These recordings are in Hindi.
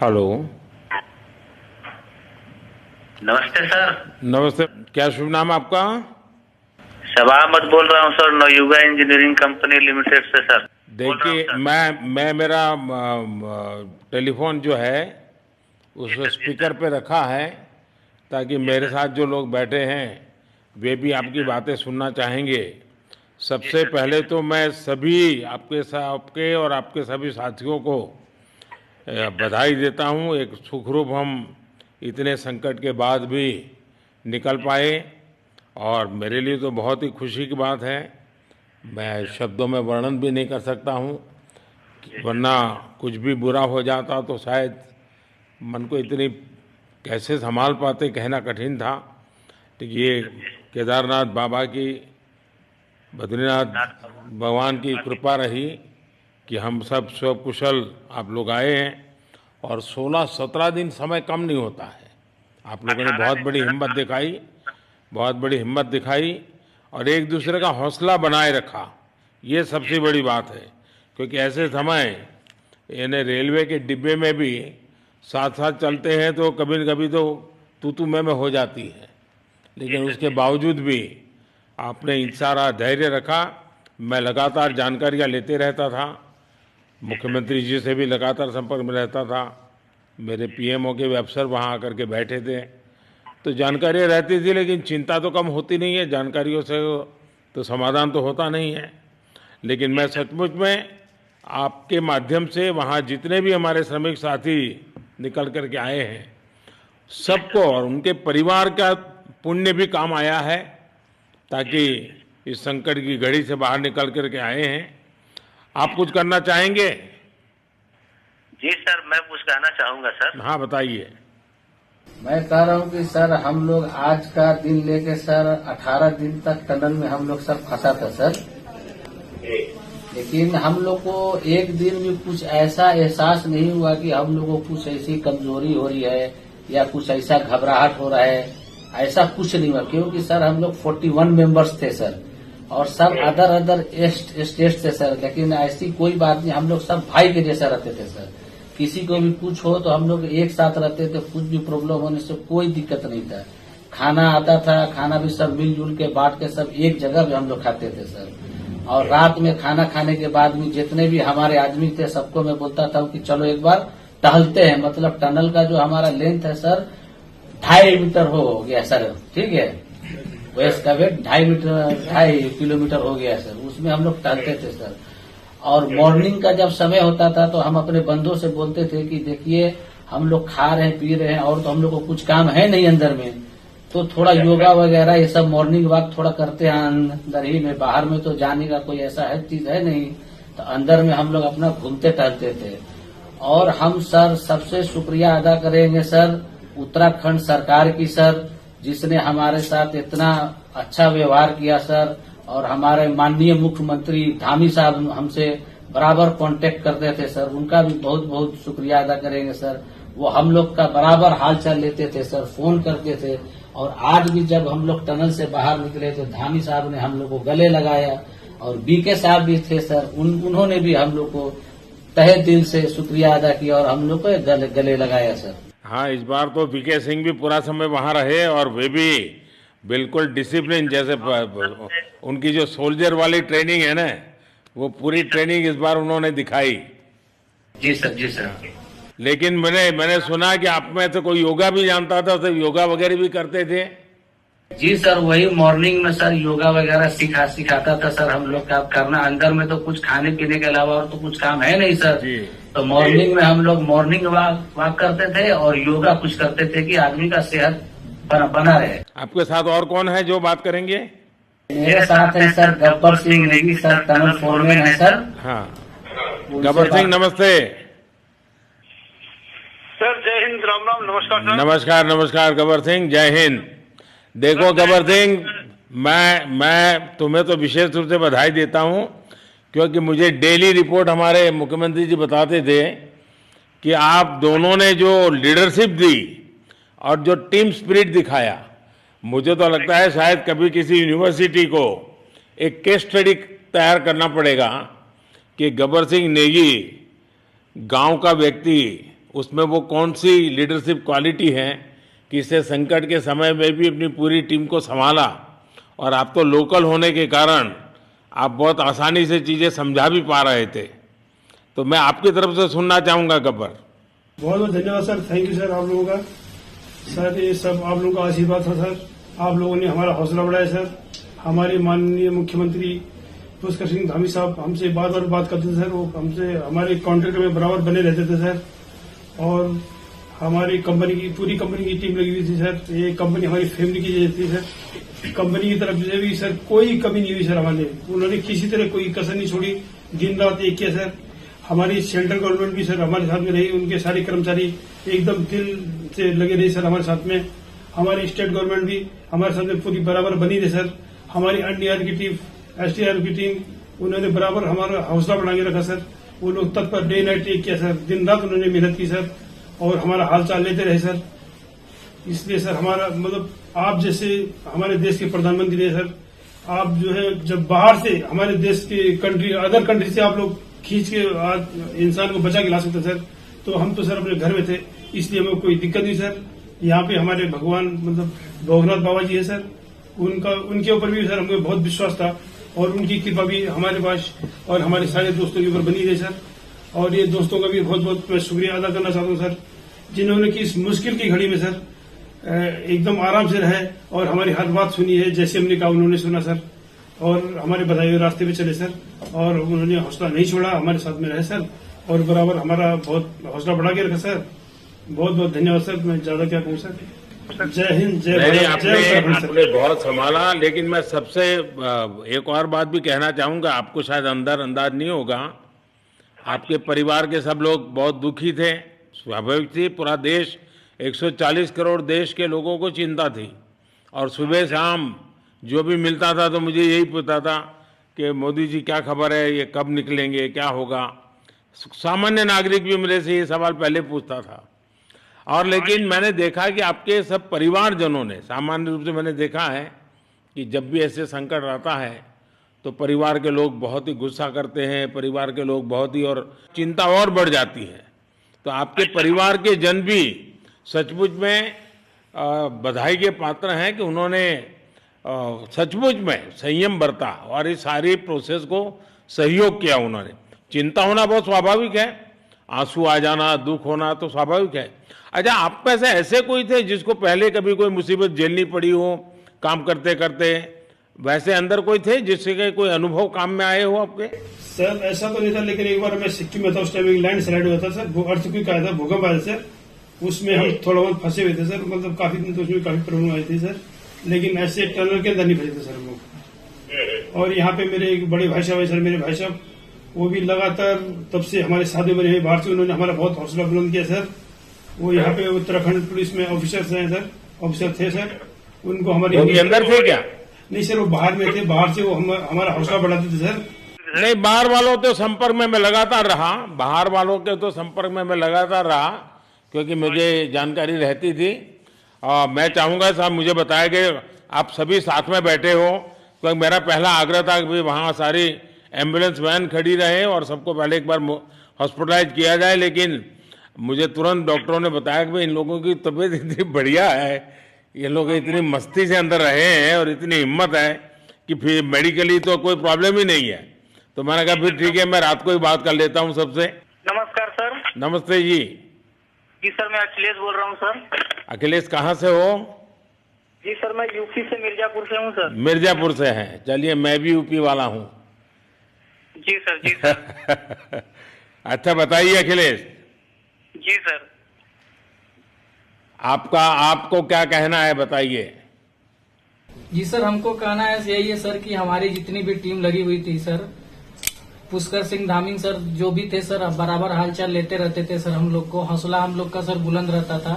हेलो। नमस्ते सर। नमस्ते। क्या शुभ नाम आपका? शबा अहमद बोल रहा हूँ sir, Navayuga engineering company limited से सर बोल रहा हूँ देखिए, सर। मैं मेरा टेलीफोन जो है उस जी सर, जी स्पीकर सर, पे रखा है ताकि जी मेरे सर, साथ जो लोग बैठे हैं वे भी जी आपकी सर, बातें सुनना चाहेंगे। जी सबसे सर, जी पहले सर, तो मैं सभी आपके और आपके सभी साथियों को जी सर, बधाई देता हूँ। एक सुखरूप हम इतने संकट के बाद भी निकल जी सर, पाए और मेरे लिए तो बहुत ही खुशी की बात है। जी मैं सर, शब्दों में वर्णन भी नहीं कर सकता हूँ, जी सर, वरना कुछ भी बुरा हो जाता तो शायद मन को इतनी कैसे संभाल पाते कहना कठिन था। तो जी ये सर, जी सर, केदारनाथ बाबा की, बद्रीनाथ नाथ बाबा भगवान की बाबा कृपा रही कि हम सब स्वकुशल आप लोग आए हैं। और 16-17 दिन समय कम नहीं होता है। आप लोगों ने 18 बहुत दिन बड़ी सर। हिम्मत दिखाई, बहुत बड़ी हिम्मत दिखाई और एक जी दूसरे का सर, हौसला बनाए रखा। ये जी सबसे सर, बड़ी बात है, क्योंकि जी ऐसे सर, समय यानी रेलवे के डिब्बे में भी साथ साथ जी चलते हैं तो कभी न कभी तो तू में हो जाती है, जी लेकिन सर, उसके जी सर, बावजूद भी आपने जी सर, सारा धैर्य रखा। मैं लगातार जी जानकारियां लेते रहता था, जी सर, मुख्यमंत्री जी से भी लगातार संपर्क में रहता था, मेरे जी सर, पीएमओ के भी अफसर वहाँ आकर के बैठे थे। तो जी सर, जानकारियाँ रहती थी, लेकिन चिंता तो कम होती नहीं है, जानकारियों से तो समाधान तो होता नहीं है। लेकिन जी मैं सर, सचमुच में आपके माध्यम से वहाँ जितने भी हमारे श्रमिक साथी निकल कर के आए हैं, जी सबको सर, और उनके परिवार का पुण्य भी काम आया है, जी ताकि सर, इस संकट की घड़ी से बाहर निकल कर के आए हैं। आप जी कुछ सर, करना चाहेंगे? जी सर, मैं कुछ कहना चाहूँगा सर। हाँ, बताइए। मैं कह रहा हूँ कि सर हम लोग आज का दिन लेके सर 18 दिन तक टनल में हम लोग सब फंसा था सर। लेकिन हम लोग को एक दिन भी कुछ ऐसा एहसास नहीं हुआ कि हम लोगों को कुछ ऐसी कमजोरी हो रही है या कुछ ऐसा घबराहट हो रहा है। ऐसा कुछ नहीं हुआ, क्योंकि सर हम लोग 41 मेंबर्स थे सर, और सब अदर अदर स्टेट से सर। लेकिन ऐसी कोई बात नहीं, हम लोग सब भाई के जैसा रहते थे सर। किसी को भी कुछ हो तो हम लोग एक साथ रहते थे, कुछ भी प्रॉब्लम होने से कोई दिक्कत नहीं था। खाना आता था, खाना भी सब मिलजुल के बांट के सब एक जगह पे हम लोग खाते थे सर। और रात में खाना खाने के बाद भी जितने भी हमारे आदमी थे सबको मैं बोलता था कि चलो एक बार टहलते हैं। मतलब टनल का जो हमारा लेंथ है सर 2.5 मीटर हो गया सर, ठीक है। वेस्ट का वेट 2.5 किलोमीटर हो गया सर। उसमें हम लोग टहलते थे सर। और मॉर्निंग का जब समय होता था तो हम अपने बंधुओं से बोलते थे कि देखिए हम लोग खा रहे हैं पी रहे हैं और तो हम लोग को कुछ काम है नहीं अंदर में, तो थोड़ा योगा वगैरह ये सब मॉर्निंग वॉक थोड़ा करते हैं अंदर ही में। बाहर में तो जाने का कोई ऐसा है चीज है नहीं, तो अंदर में हम लोग अपना घूमते टहलते थे। और हम सर सबसे शुक्रिया अदा करेंगे सर उत्तराखंड सरकार की सर, जिसने हमारे साथ इतना अच्छा व्यवहार किया सर। और हमारे माननीय मुख्यमंत्री धामी साहब हमसे बराबर कांटेक्ट करते थे सर, उनका भी बहुत बहुत शुक्रिया अदा करेंगे सर। वो हम लोग का बराबर हाल चाल लेते थे सर, फोन करते थे। और आज भी जब हम लोग टनल से बाहर निकले तो धामी साहब ने हम लोग को गले लगाया, और बीके साहब भी थे सर, उन्होंने भी हम लोग को तहे दिल से शुक्रिया अदा किया और हम लोग को गले लगाया सर। हाँ, इस बार तो वीके सिंह भी पूरा समय वहाँ रहे और वे भी बिल्कुल डिसिप्लिन, जैसे उनकी जो सोल्जर वाली ट्रेनिंग है ना, वो पूरी जी सर, ट्रेनिंग इस बार उन्होंने दिखाई। जी सर, जी सर, लेकिन मैंने सुना कि आप में तो कोई योगा भी जानता था, तो योगा वगैरह भी करते थे। जी सर, वही मॉर्निंग में सर योगा वगैरह सिखाता था सर हम लोग का करना। अंदर में तो कुछ खाने पीने के अलावा और तो कुछ काम है नहीं सर। जी। तो मॉर्निंग में हम लोग मॉर्निंग वॉक करते थे और योगा कुछ करते थे कि आदमी का सेहत बना रहे। आपके साथ और कौन है जो बात करेंगे? मेरे साथ है sir Gabbar Singh Negi sir, tunnel foreman है सर। हाँ, उनसे गब्बर सिंह बात- नमस्ते। सर जय हिंद, राम राम, नमस्कार सर। नमस्कार नमस्कार गब्बर सिंह, जय हिंद। देखो गब्बर सिंह, मैं तुम्हें तो विशेष रूप से बधाई देता हूँ, क्योंकि मुझे डेली रिपोर्ट हमारे मुख्यमंत्री जी बताते थे कि आप दोनों ने जो लीडरशिप दी और जो टीम स्पिरिट दिखाया, मुझे तो लगता है शायद कभी किसी यूनिवर्सिटी को एक केस स्टडी तैयार करना पड़ेगा कि गब्बर सिंह नेगी गांव का व्यक्ति, उसमें वो कौन सी लीडरशिप क्वालिटी है कि इससे संकट के समय में भी अपनी पूरी टीम को संभाला, और आप तो लोकल होने के कारण आप बहुत आसानी से चीज़ें समझा भी पा रहे थे। तो मैं आपकी तरफ से सुनना चाहूँगा गब्बर। बहुत बहुत धन्यवाद सर, थैंक यू सर आप लोगों का। सर ये सब आप लोगों का आशीर्वाद था सर, आप लोगों ने हमारा हौसला बढ़ाया सर। हमारे माननीय मुख्यमंत्री पुष्कर सिंह धामी साहब हमसे बार करते थे सर, वो हमसे हमारे कॉन्ट्रैक्ट में बराबर बने रहते थे सर। और हमारी पूरी कंपनी की टीम लगी हुई थी सर। ये कंपनी हमारी फैमिली की जैसी थी सर। कंपनी की तरफ से भी सर कोई कमी नहीं हुई सर हमारे, उन्होंने किसी तरह कोई कसर नहीं छोड़ी, दिन रात एक किया सर। हमारी सेंट्रल गवर्नमेंट भी सर हमारे साथ में रही, उनके सारे कर्मचारी एकदम दिल से लगे रहे सर हमारे साथ में। हमारी स्टेट गवर्नमेंट भी हमारे साथ में पूरी बराबर बनी रही सर। हमारी एनडीआर की टीम, एसडीआर की टीम, उन्होंने बराबर हमारा हौसला बढ़ा के रखा सर। वो लोग तत्पर डे नाइट एक किया सर, दिन रात उन्होंने मेहनत की सर और हमारा हाल चाल लेते रहे सर। इसलिए सर हमारा मतलब आप जैसे हमारे देश के प्रधानमंत्री है सर, आप जो है जब बाहर से हमारे देश के अदर कंट्री से आप लोग खींच के इंसान को बचा के ला सकते सर, तो हम तो सर अपने घर में थे, इसलिए हमें कोई दिक्कत नहीं सर। यहाँ पे हमारे भगवान मतलब भोगनाथ बाबा जी है सर, उनके ऊपर भी सर हमें बहुत विश्वास था और उनकी कृपा भी हमारे पास और हमारे सारे दोस्तों के ऊपर बनी रही सर। और ये दोस्तों का भी बहुत बहुत मैं शुक्रिया अदा करना चाहता हूँ सर, जिन्होंने कि इस मुश्किल की घड़ी में सर एकदम आराम से रहे और हमारी हर बात सुनी है, जैसे हमने कहा उन्होंने सुना सर और हमारे बताए हुए रास्ते पे चले सर। और उन्होंने हौसला नहीं छोड़ा, हमारे साथ में रहे सर और बराबर हमारा बहुत हौसला बढ़ा के रखा सर। बहुत बहुत धन्यवाद सर, मैं ज्यादा क्या कहूँ सर। जय हिंद, जय भारत, जय उत्तराखंड आपने बहुत संभाला, लेकिन मैं सबसे एक और बात भी कहना चाहूँगा, आपको शायद अंदाज नहीं होगा, आपके परिवार के सब लोग बहुत दुखी थे, स्वाभाविक थी। पूरा देश 140 करोड़ देश के लोगों को चिंता थी और सुबह शाम जो भी मिलता था तो मुझे यही पूछता था कि मोदी जी क्या खबर है, ये कब निकलेंगे, क्या होगा। सामान्य नागरिक भी मेरे से ये सवाल पहले पूछता था। और लेकिन मैंने देखा कि आपके सब परिवारजनों ने, सामान्य रूप से मैंने देखा है कि जब भी ऐसे संकट आता है तो परिवार के लोग बहुत ही गुस्सा करते हैं, परिवार के लोग बहुत ही, और चिंता और बढ़ जाती है। तो आपके परिवार के जन भी सचमुच में बधाई के पात्र हैं कि उन्होंने सचमुच में संयम बरता और इस सारी प्रोसेस को सहयोग किया उन्होंने। चिंता होना बहुत स्वाभाविक है, आंसू आ जाना, दुख होना तो स्वाभाविक है। अच्छा, आप में से ऐसे कोई थे जिसको पहले कभी कोई मुसीबत झेलनी पड़ी हो काम करते करते? वैसे अंदर कोई थे जिससे कोई अनुभव काम में आए हो आपके? सर ऐसा तो नहीं था, लेकिन एक बार मैं सिक्किम में था, उस टाइम एक लैंड स्लाइड हुआ था सर, वो अर्थक्वेक आया था, भूकंप आया सर, उसमें हम थोड़ा बहुत फंसे हुए थे सर। मतलब काफी दिन तो उसमें काफी प्रॉब्लम आई थी सर, लेकिन ऐसे टनल के अंदर नहीं फंसे थे सर हम लोग। और यहाँ पे मेरे एक बड़े भाई साहब है सर, मेरे भाई साहब वो भी लगातार तब से हमारे साथ में रहे बाहर से, उन्होंने हमारा बहुत हौसला बुलंद किया सर। वो यहाँ पे उत्तराखंड पुलिस में ऑफिसर्स हैं सर, ऑफिसर थे सर, उनको हमारे अंदर थे क्या? नहीं सर, वो बाहर में थे, बाहर से वो हमारा हौसला बढ़ाते थे सर। नहीं, बाहर वालों के संपर्क में मैं लगातार रहा, बाहर वालों के तो संपर्क में मैं लगातार रहा क्योंकि मुझे जानकारी रहती थी। और मैं चाहूँगा साहब, मुझे बताया कि आप सभी साथ में बैठे हो, तो मेरा पहला आग्रह था कि वहाँ सारी एम्बुलेंस वैन खड़ी रहे और सबको पहले एक बार हॉस्पिटलाइज किया जाए। लेकिन मुझे तुरंत डॉक्टरों ने बताया कि इन लोगों की तबीयत इतनी बढ़िया है, ये लोग इतनी मस्ती से अंदर रहे हैं और इतनी हिम्मत है कि फिर मेडिकली तो कोई प्रॉब्लम ही नहीं है। तो मैंने कहा फिर ठीक है, मैं रात को ही बात कर लेता हूँ सबसे। नमस्कार सर। नमस्ते जी। जी सर, मैं अखिलेश बोल रहा हूँ सर। अखिलेश कहाँ से हो? जी सर, मैं यूपी से मिर्जापुर से हूँ सर। मिर्जापुर से हैं, चलिए मैं भी यूपी वाला हूँ। जी सर, जी सर। अच्छा बताइए अखिलेश। जी सर। आपको क्या कहना है, बताइए। जी सर, हमको कहना है यही है सर कि हमारी जितनी भी टीम लगी हुई थी सर, पुष्कर सिंह धामी सर जो भी थे सर, बराबर हालचाल लेते रहते थे सर। हम लोग को हौसला हम लोग का सर बुलंद रहता था।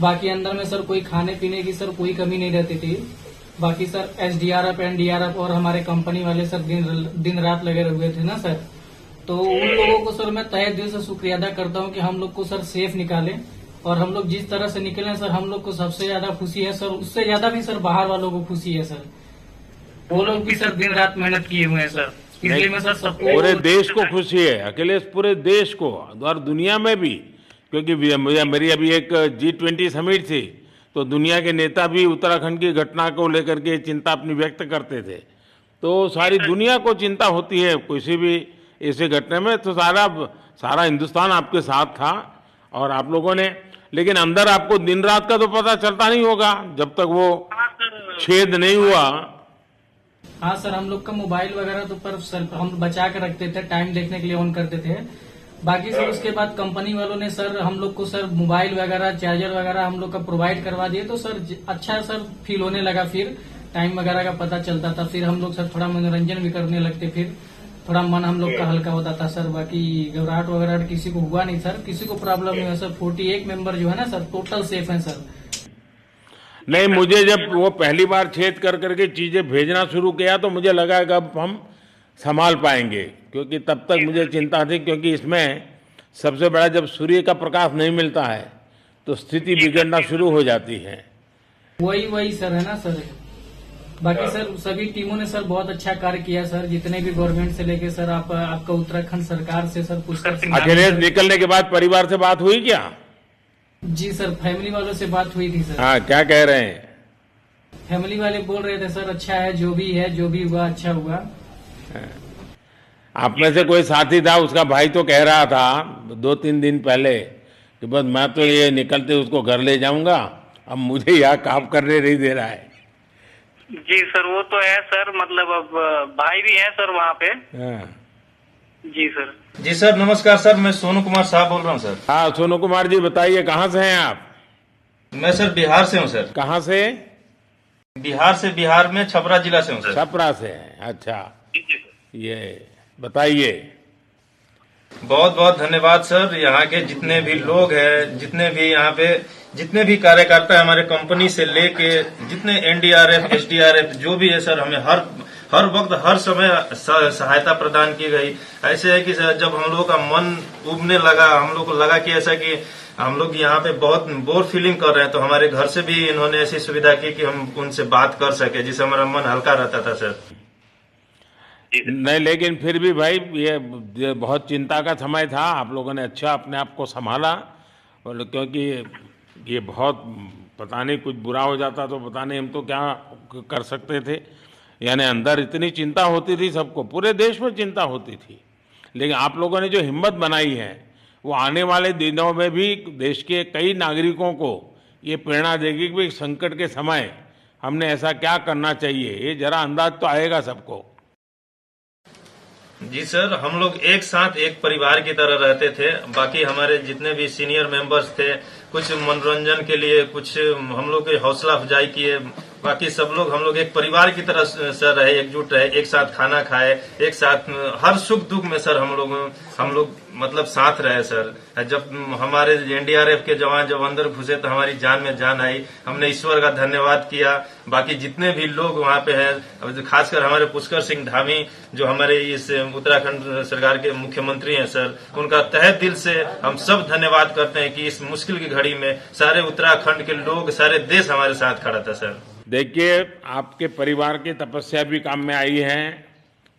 बाकी अंदर में सर कोई खाने पीने की सर कोई कमी नहीं रहती थी। बाकी सर एसडीआरएफ, एनडीआरएफ और हमारे कंपनी वाले सर दिन रात लगे हुए थे ना सर। तो उन लोगों को सर मैं तहे दिल से शुक्रिया अदा करता हूँ कि हम लोग को सर सेफ निकाले। और हम लोग जिस तरह से निकले सर, हम लोग को सबसे ज्यादा खुशी है सर, उससे ज्यादा भी सर बाहर वालों को खुशी है सर। वो लोग भी सर दिन रात मेहनत किए हुए हैं सर, इसलिए मैं सर सबको, पूरे देश को खुशी है अखिलेश, पूरे देश को और दुनिया में भी, क्योंकि मेरी अभी एक G20 समिट थी, तो दुनिया के नेता भी उत्तराखंड की घटना को लेकर के चिंता अपनी व्यक्त करते थे। तो सारी दुनिया को चिंता होती है किसी भी ऐसे घटना में, तो सारा हिंदुस्तान आपके साथ था और आप लोगों ने, लेकिन अंदर आपको दिन रात का तो पता चलता नहीं होगा जब तक वो छेद नहीं हुआ। हाँ सर, हम लोग का मोबाइल वगैरह तो पर सर हम बचा के रखते थे, टाइम देखने के लिए ऑन करते थे। बाकी सर उसके बाद कंपनी वालों ने सर हम लोग को सर मोबाइल वगैरह, चार्जर वगैरह हम लोग का प्रोवाइड करवा दिए, तो सर अच्छा सर फील होने लगा। फिर टाइम वगैरह का पता चलता था, फिर हम लोग सर थोड़ा मनोरंजन भी करने लगते, फिर थोड़ा मन हम लोग का हल्का होता था सर। बाकी घबराहट वगैरह किसी को हुआ नहीं सर, किसी को प्रॉब्लम नहीं है सर। 41 मेंबर जो है ना सर, टोटल सेफ हैं सर। नहीं, मुझे जब वो पहली बार छेद कर करके चीजें भेजना शुरू किया तो मुझे लगा कि अब हम संभाल पाएंगे, क्योंकि तब तक मुझे चिंता थी, क्योंकि इसमें सबसे बड़ा जब सूर्य का प्रकाश नहीं मिलता है तो स्थिति बिगड़ना शुरू हो जाती है। वही सर है ना सर। बाकी सर सभी टीमों ने सर बहुत अच्छा कार्य किया सर, जितने भी गवर्नमेंट से लेके सर आपका उत्तराखंड सरकार से सर पुष्कर सिंह। अखिलेश निकलने के बाद परिवार से बात हुई क्या? जी सर, फैमिली वालों से बात हुई थी सर। हाँ, क्या कह रहे हैं? फैमिली वाले बोल रहे थे सर अच्छा है, जो भी हुआ अच्छा हुआ। आप में से कोई साथी था, उसका भाई तो कह रहा था 2-3 दिन पहले कि बस मैं तो ये निकलते उसको घर ले जाऊंगा, अब मुझे यहाँ काम करने नहीं दे रहा है। जी सर, वो तो है सर, मतलब अब भाई भी है सर वहाँ पे। हाँ। जी सर। जी सर, नमस्कार सर, मैं सोनू कुमार साहब बोल रहा हूँ सर। हाँ, सोनू कुमार जी बताइए, कहाँ से हैं आप? मैं सर बिहार से हूँ सर। कहाँ से? बिहार में छपरा जिला से हूँ सर। छपरा से हैं, अच्छा। ये बताइए। बहुत बहुत धन्यवाद सर। यहाँ के जितने भी लोग हैं, जितने भी यहाँ पे जितने भी कार्यकर्ता है हमारे कंपनी से लेके, जितने NDRF, SDRF जो भी है सर, हमें हर वक्त हर समय सहायता प्रदान की गई। ऐसे है कि सर जब हम लोगों का मन उबने लगा, हम लोग को लगा कि ऐसा कि हम लोग यहाँ पे बहुत बोर फीलिंग कर रहे हैं, तो हमारे घर से भी इन्होंने ऐसी सुविधा की कि हम उनसे बात कर सके, जिससे हमारा मन हल्का रहता था सर। नहीं, लेकिन फिर भी भाई ये बहुत चिंता का समय था, आप लोगों ने अच्छा अपने आप को संभाला, और क्योंकि ये बहुत पता नहीं कुछ बुरा हो जाता तो पता नहीं हम तो क्या कर सकते थे। यानी अंदर इतनी चिंता होती थी, सबको, पूरे देश में चिंता होती थी, लेकिन आप लोगों ने जो हिम्मत बनाई है वो आने वाले दिनों में भी देश के कई नागरिकों को ये प्रेरणा देगी कि संकट के समय हमने ऐसा क्या करना चाहिए। ये जरा अंदाज तो आएगा सबको। जी सर, हम लोग एक साथ एक परिवार की तरह रहते थे। बाकी हमारे जितने भी सीनियर मेंबर्स थे, कुछ मनोरंजन के लिए, कुछ हम लोग की हौसला अफजाई किए। बाकी सब लोग हम लोग एक परिवार की तरह सर रहे, एकजुट रहे, एक साथ खाना खाए, एक साथ हर सुख दुख में सर हम लोग मतलब साथ रहे सर। जब हमारे NDRF के जवान जब अंदर घुसे तो हमारी जान में जान आई, हमने ईश्वर का धन्यवाद किया। बाकी जितने भी लोग वहाँ पे हैं, खासकर हमारे पुष्कर सिंह धामी जो हमारे इस उत्तराखंड सरकार के मुख्यमंत्री हैं सर, उनका तहे दिल से हम सब धन्यवाद करते हैं कि इस मुश्किल की घड़ी में सारे उत्तराखंड के लोग, सारे देश हमारे साथ खड़ा था सर। देखिए, आपके परिवार की तपस्या भी काम में आई है,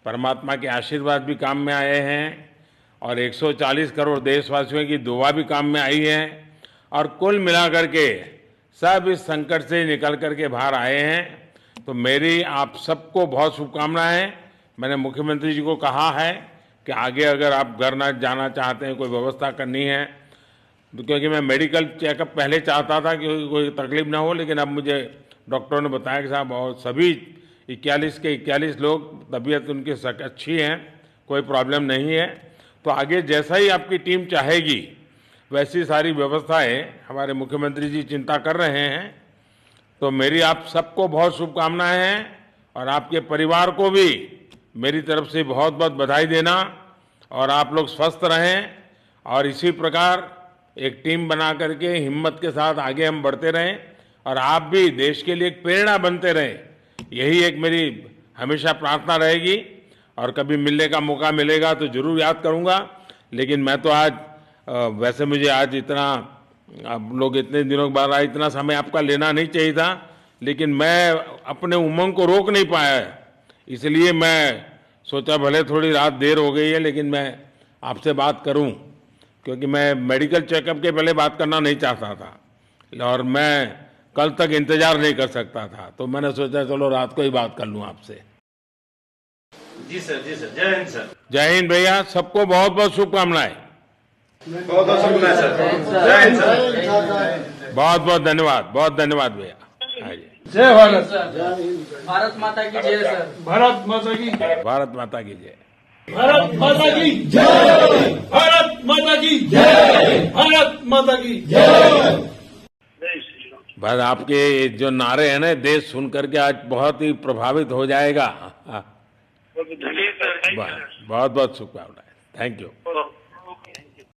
परमात्मा के आशीर्वाद भी काम में आए हैं, और 140 करोड़ देशवासियों की दुआ भी काम में आई है, और कुल मिलाकर के सब इस संकट से निकल करके बाहर आए हैं। तो मेरी आप सबको बहुत शुभकामनाएं। मैंने मुख्यमंत्री जी को कहा है कि आगे अगर आप घर न जाना चाहते हैं, कोई व्यवस्था करनी है, तो क्योंकि मैं मेडिकल चेकअप पहले चाहता था कि कोई तकलीफ ना हो, लेकिन अब मुझे डॉक्टरों ने बताया कि साहब और सभी 41 के 41 लोग तबीयत उनकी अच्छी है, कोई प्रॉब्लम नहीं है। तो आगे जैसा ही आपकी टीम चाहेगी वैसी सारी व्यवस्थाएं हमारे मुख्यमंत्री जी चिंता कर रहे हैं। तो मेरी आप सबको बहुत शुभकामनाएं हैं, और आपके परिवार को भी मेरी तरफ से बहुत बहुत बधाई देना, और आप लोग स्वस्थ रहें, और इसी प्रकार एक टीम बना करके हिम्मत के साथ आगे हम बढ़ते रहें, और आप भी देश के लिए एक प्रेरणा बनते रहें। यही एक मेरी हमेशा प्रार्थना रहेगी, और कभी मिलने का मौका मिलेगा तो जरूर याद करूंगा। लेकिन मैं तो आज वैसे मुझे आज इतना, आप लोग इतने दिनों के बाद आए, इतना समय आपका लेना नहीं चाहिए था, लेकिन मैं अपने उमंग को रोक नहीं पाया, इसलिए मैं सोचा भले थोड़ी रात देर हो गई है लेकिन मैं आपसे बात करूं। क्योंकि मैं मेडिकल चेकअप के पहले बात करना नहीं चाहता था और मैं कल तक इंतजार नहीं कर सकता था, तो मैंने सोचा चलो रात को ही बात कर लूं आपसे। जी सर, जय हिंद सर। जय हिंद भैया, सबको बहुत बहुत शुभकामनाएं। बहुत बहुत शुभकामनाएं सर। जय हिंद सर। बहुत बहुत धन्यवाद भैया। हाँ जी, जय भारत। भारत माता की जय सर। भारत माता की जय। भारत माता की जय। भारत माता की जय। भारत माता की जय। भारत माता की जय। बस आपके जो नारे हैं ना, देश सुन करके आज बहुत ही प्रभावित हो जाएगा। बहुत बहुत शुभकामनाएं। Thank you.